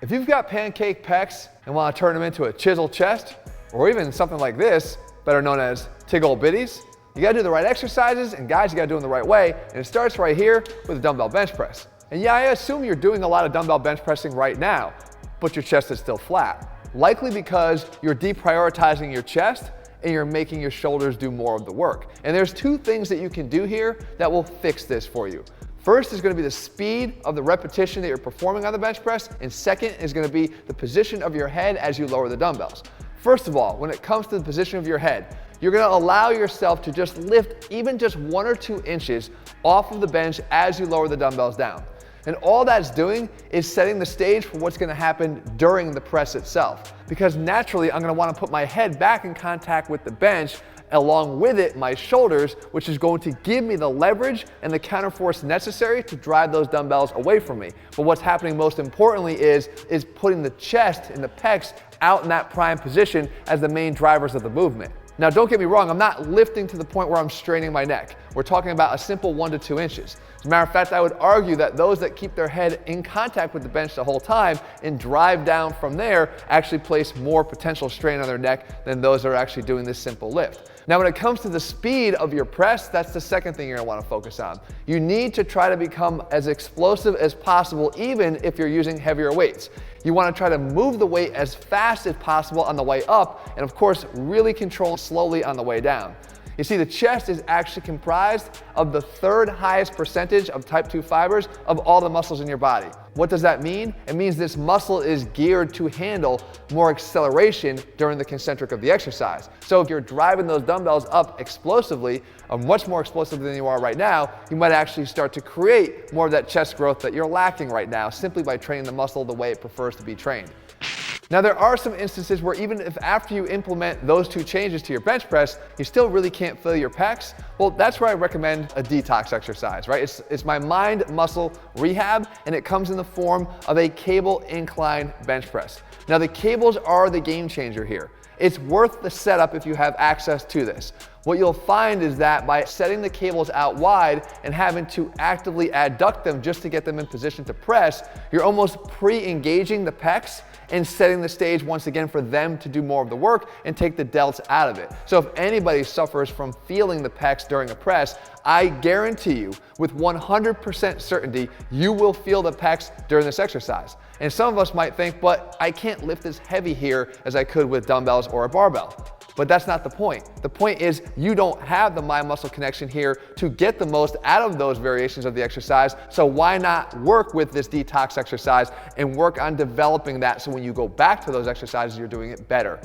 If you've got pancake pecs and want to turn them into a chisel chest, or even something like this, better known as tiggle bitties, you gotta do the right exercises, and guys, you gotta do them the right way, and it starts right here with a dumbbell bench press. And yeah, I assume you're doing a lot of dumbbell bench pressing right now, but your chest is still flat. Likely because you're deprioritizing your chest and you're making your shoulders do more of the work. And there's two things that you can do here that will fix this for you. First is going to be the speed of the repetition that you're performing on the bench press, and second is going to be the position of your head as you lower the dumbbells. First of all, when it comes to the position of your head, you're going to allow yourself to just lift even just 1 or 2 inches off of the bench as you lower the dumbbells down. And all that's doing is setting the stage for what's going to happen during the press itself. Because naturally, I'm going to want to put my head back in contact with the bench, along with it, my shoulders, which is going to give me the leverage and the counterforce necessary to drive those dumbbells away from me. But what's happening most importantly is putting the chest and the pecs out in that prime position as the main drivers of the movement. Now, don't get me wrong, I'm not lifting to the point where I'm straining my neck. We're talking about a simple 1 to 2 inches. As a matter of fact, I would argue that those that keep their head in contact with the bench the whole time and drive down from there actually place more potential strain on their neck than those that are actually doing this simple lift. Now, when it comes to the speed of your press, that's the second thing you're gonna wanna focus on. You need to try to become as explosive as possible, even if you're using heavier weights. You wanna try to move the weight as fast as possible on the way up, and of course, really control slowly on the way down. You see, the chest is actually comprised of the 3rd highest percentage of type 2 fibers of all the muscles in your body. What does that mean? It means this muscle is geared to handle more acceleration during the concentric of the exercise. So if you're driving those dumbbells up explosively, or much more explosive than you are right now, you might actually start to create more of that chest growth that you're lacking right now, simply by training the muscle the way it prefers to be trained. Now, there are some instances where even if after you implement those 2 changes to your bench press, you still really can't feel your pecs, well, that's where I recommend a detox exercise, right? It's my mind muscle rehab, and it comes in the form of a cable incline bench press. Now, the cables are the game changer here. It's worth the setup if you have access to this. What you'll find is that by setting the cables out wide and having to actively adduct them just to get them in position to press, you're almost pre-engaging the pecs and setting the stage once again for them to do more of the work and take the delts out of it. So if anybody suffers from feeling the pecs during a press, I guarantee you with 100% certainty, you will feel the pecs during this exercise. And some of us might think, but I can't lift as heavy here as I could with dumbbells or a barbell. But that's not the point. The point is you don't have the mind-muscle connection here to get the most out of those variations of the exercise, so why not work with this detox exercise and work on developing that so when you go back to those exercises, you're doing it better.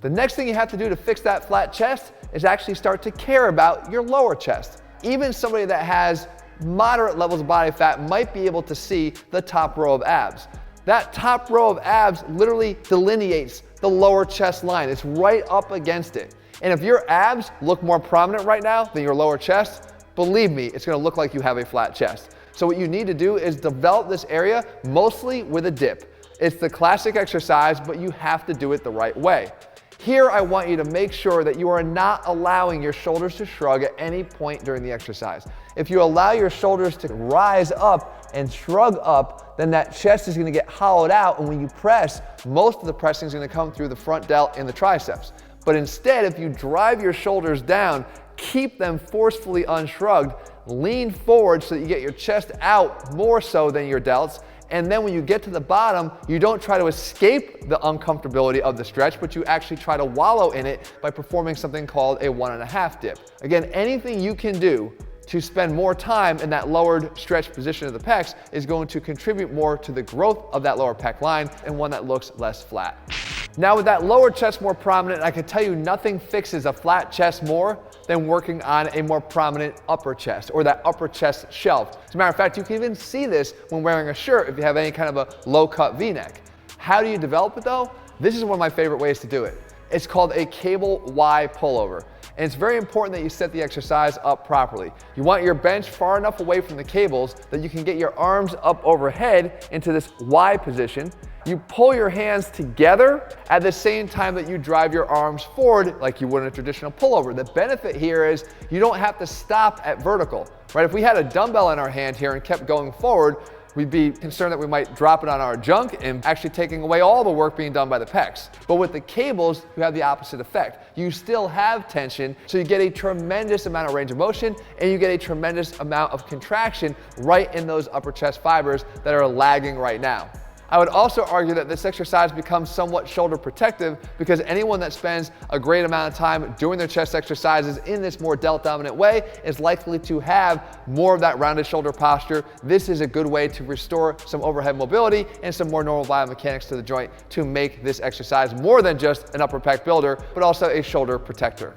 The next thing you have to do to fix that flat chest is actually start to care about your lower chest. Even somebody that has moderate levels of body fat might be able to see the top row of abs. That top row of abs literally delineates the lower chest line. It's right up against it. And if your abs look more prominent right now than your lower chest, believe me, it's gonna look like you have a flat chest. So what you need to do is develop this area mostly with a dip. It's the classic exercise, but you have to do it the right way. Here, I want you to make sure that you are not allowing your shoulders to shrug at any point during the exercise. If you allow your shoulders to rise up and shrug up, then that chest is gonna get hollowed out, and when you press, most of the pressing is gonna come through the front delt and the triceps. But instead, if you drive your shoulders down, keep them forcefully unshrugged, lean forward so that you get your chest out more so than your delts, and then when you get to the bottom, you don't try to escape the uncomfortability of the stretch, but you actually try to wallow in it by performing something called a 1.5 dip. Again, anything you can do to spend more time in that lowered stretch position of the pecs is going to contribute more to the growth of that lower pec line and one that looks less flat. Now, with that lower chest more prominent, I can tell you nothing fixes a flat chest more than working on a more prominent upper chest or that upper chest shelf. As a matter of fact, you can even see this when wearing a shirt if you have any kind of a low-cut V-neck. How do you develop it though? This is one of my favorite ways to do it. It's called a cable Y pullover. And it's very important that you set the exercise up properly. You want your bench far enough away from the cables that you can get your arms up overhead into this Y position. You pull your hands together at the same time that you drive your arms forward like you would in a traditional pullover. The benefit here is you don't have to stop at vertical, right? If we had a dumbbell in our hand here and kept going forward, we'd be concerned that we might drop it on our junk and actually taking away all the work being done by the pecs. But with the cables, you have the opposite effect. You still have tension, so you get a tremendous amount of range of motion and you get a tremendous amount of contraction right in those upper chest fibers that are lagging right now. I would also argue that this exercise becomes somewhat shoulder protective because anyone that spends a great amount of time doing their chest exercises in this more delt dominant way is likely to have more of that rounded shoulder posture. This is a good way to restore some overhead mobility and some more normal biomechanics to the joint to make this exercise more than just an upper pec builder, but also a shoulder protector.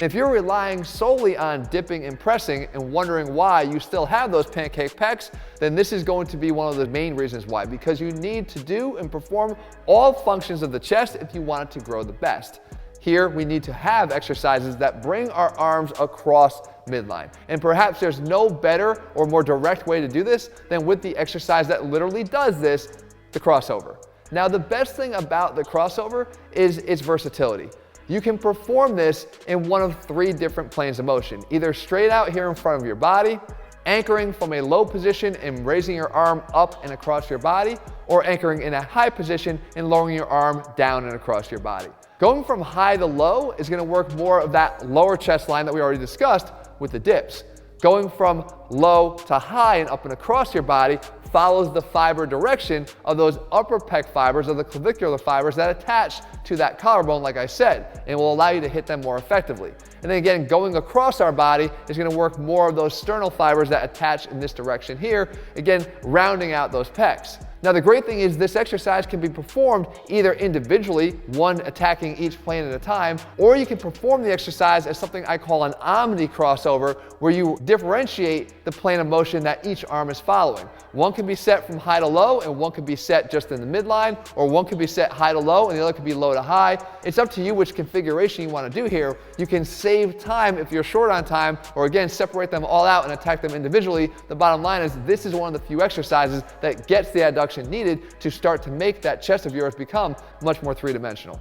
If you're relying solely on dipping and pressing and wondering why you still have those pancake pecs, then this is going to be one of the main reasons why, because you need to do and perform all functions of the chest if you want it to grow the best. Here, we need to have exercises that bring our arms across midline. And perhaps there's no better or more direct way to do this than with the exercise that literally does this, the crossover. Now, the best thing about the crossover is its versatility. You can perform this in one of 3 different planes of motion, either straight out here in front of your body, anchoring from a low position and raising your arm up and across your body, or anchoring in a high position and lowering your arm down and across your body. Going from high to low is going to work more of that lower chest line that we already discussed with the dips. Going from low to high and up and across your body follows the fiber direction of those upper pec fibers or the clavicular fibers that attach to that collarbone, like I said, and will allow you to hit them more effectively. And then again, going across our body is going to work more of those sternal fibers that attach in this direction here, again, rounding out those pecs. Now, the great thing is this exercise can be performed either individually, one attacking each plane at a time, or you can perform the exercise as something I call an omni crossover, where you differentiate the plane of motion that each arm is following. One can be set from high to low, and one can be set just in the midline, or one can be set high to low, and the other can be low to high. It's up to you which configuration you want to do here. You can save time if you're short on time, or again, separate them all out and attack them individually. The bottom line is this is one of the few exercises that gets the adduction needed to start to make that chest of yours become much more three-dimensional.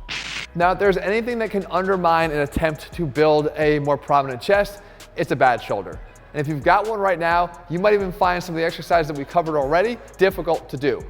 Now, if there's anything that can undermine an attempt to build a more prominent chest, it's a bad shoulder. And if you've got one right now, you might even find some of the exercises that we covered already difficult to do,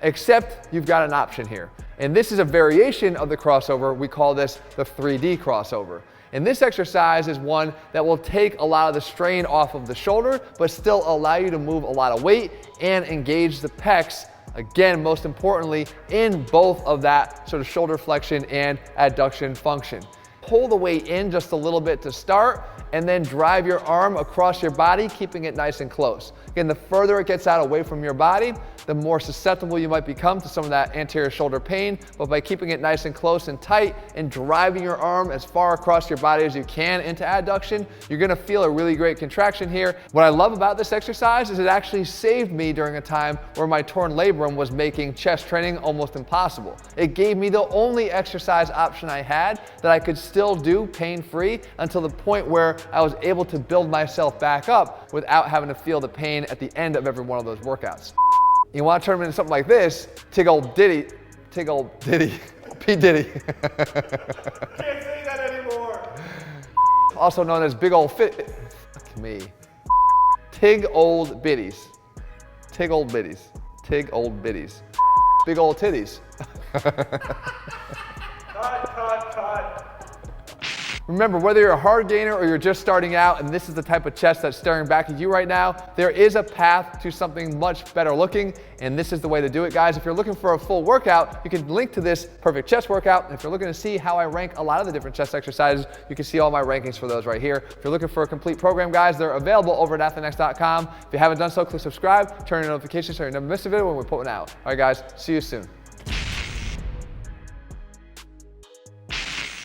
except you've got an option here. And this is a variation of the crossover. We call this the 3D crossover. And this exercise is one that will take a lot of the strain off of the shoulder, but still allow you to move a lot of weight and engage the pecs, again, most importantly, in both of that sort of shoulder flexion and adduction function. Pull the weight in just a little bit to start, and then drive your arm across your body, keeping it nice and close. Again, the further it gets out away from your body, the more susceptible you might become to some of that anterior shoulder pain. But by keeping it nice and close and tight and driving your arm as far across your body as you can into adduction, you're gonna feel a really great contraction here. What I love about this exercise is it actually saved me during a time where my torn labrum was making chest training almost impossible. It gave me the only exercise option I had that I could still do pain-free until the point where I was able to build myself back up without having to feel the pain at the end of every one of those workouts. You want to turn them into something like this, Tig old Diddy, P. Diddy. Can't say that anymore. Also known as big old fit, fuck me. Tig old biddies. Tig old biddies. Tig old biddies. Big old titties. Cut. Remember, whether you're a hard gainer or you're just starting out and this is the type of chest that's staring back at you right now, there is a path to something much better looking, and this is the way to do it, guys. If you're looking for a full workout, you can link to this perfect chest workout. And if you're looking to see how I rank a lot of the different chest exercises, you can see all my rankings for those right here. If you're looking for a complete program, guys, they're available over at ATHLEAN-X.com. If you haven't done so, click subscribe, turn on notifications so you never miss a video when we put one out. All right, guys, see you soon.